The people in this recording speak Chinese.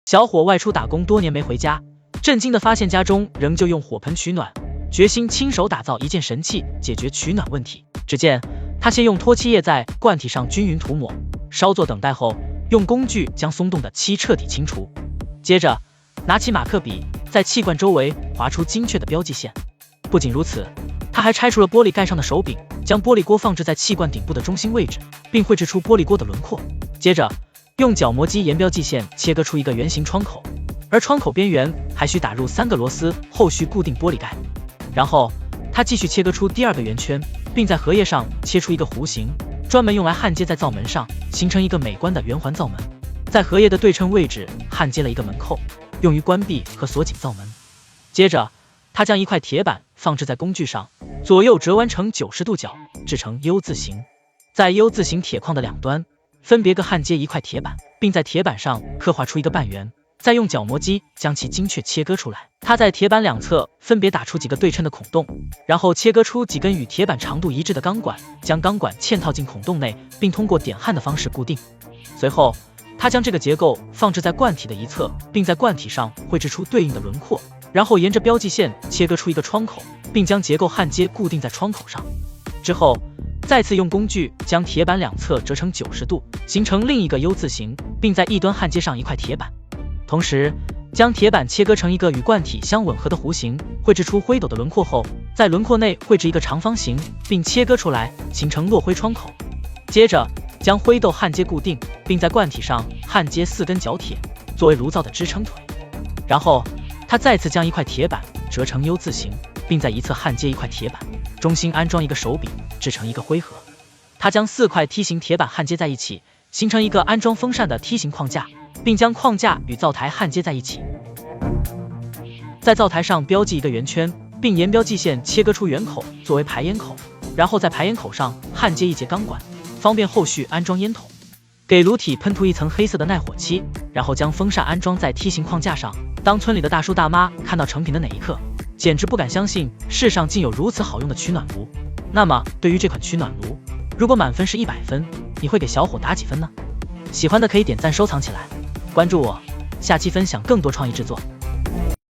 小伙外出打工多年没回家，震惊的发现家中仍旧用火盆取暖，决心亲手打造一件神器解决取暖问题。只见他先用脱漆液在罐体上均匀涂抹，稍作等待后，用工具将松动的漆彻底清除。接着拿起马克笔，在气罐周围划出精确的标记线。不仅如此，他还拆除了玻璃盖上的手柄，将玻璃锅放置在气罐顶部的中心位置，并绘制出玻璃锅的轮廓。接着用角磨机沿标记线切割出一个圆形窗口，而窗口边缘还需打入3个螺丝，后续固定玻璃盖。然后他继续切割出第2个圆圈，并在荷叶上切出一个弧形，专门用来焊接在灶门上，形成一个美观的圆环灶门。在荷叶的对称位置焊接了一个门扣，用于关闭和锁紧灶门。接着他将一块铁板放置在工具上，左右折弯成90度角，制成 U 字形。在 U 字形铁框的两端分别各焊接一块铁板，并在铁板上刻画出一个半圆，再用角磨机将其精确切割出来。他在铁板两侧分别打出几个对称的孔洞，然后切割出几根与铁板长度一致的钢管，将钢管嵌套进孔洞内，并通过点焊的方式固定。随后他将这个结构放置在罐体的一侧，并在罐体上绘制出对应的轮廓，然后沿着标记线切割出一个窗口，并将结构焊接固定在窗口上。之后再次用工具将铁板两侧折成90度，形成另一个 U 字形，并在一端焊接上一块铁板，同时将铁板切割成一个与罐体相吻合的弧形，绘制出灰斗的轮廓后，在轮廓内绘制一个长方形，并切割出来，形成落灰窗口。接着将灰斗焊接固定，并在罐体上焊接4根角铁作为炉灶的支撑腿。然后他再次将一块铁板折成 U 字形，并在一侧焊接一块铁板，中心安装一个手柄，制成一个灰盒。他将4块梯形铁板焊接在一起，形成一个安装风扇的梯形框架，并将框架与灶台焊接在一起。在灶台上标记一个圆圈，并沿标记线切割出圆口作为排烟口，然后在排烟口上焊接一节钢管，方便后续安装烟筒。给炉体喷涂一层黑色的耐火漆，然后将风扇安装在梯形框架上。当村里的大叔大妈看到成品的那一刻，简直不敢相信世上竟有如此好用的取暖炉。那么对于这款取暖炉，如果满分是100分，你会给小伙打几分呢？喜欢的可以点赞收藏起来，关注我，下期分享更多创意制作。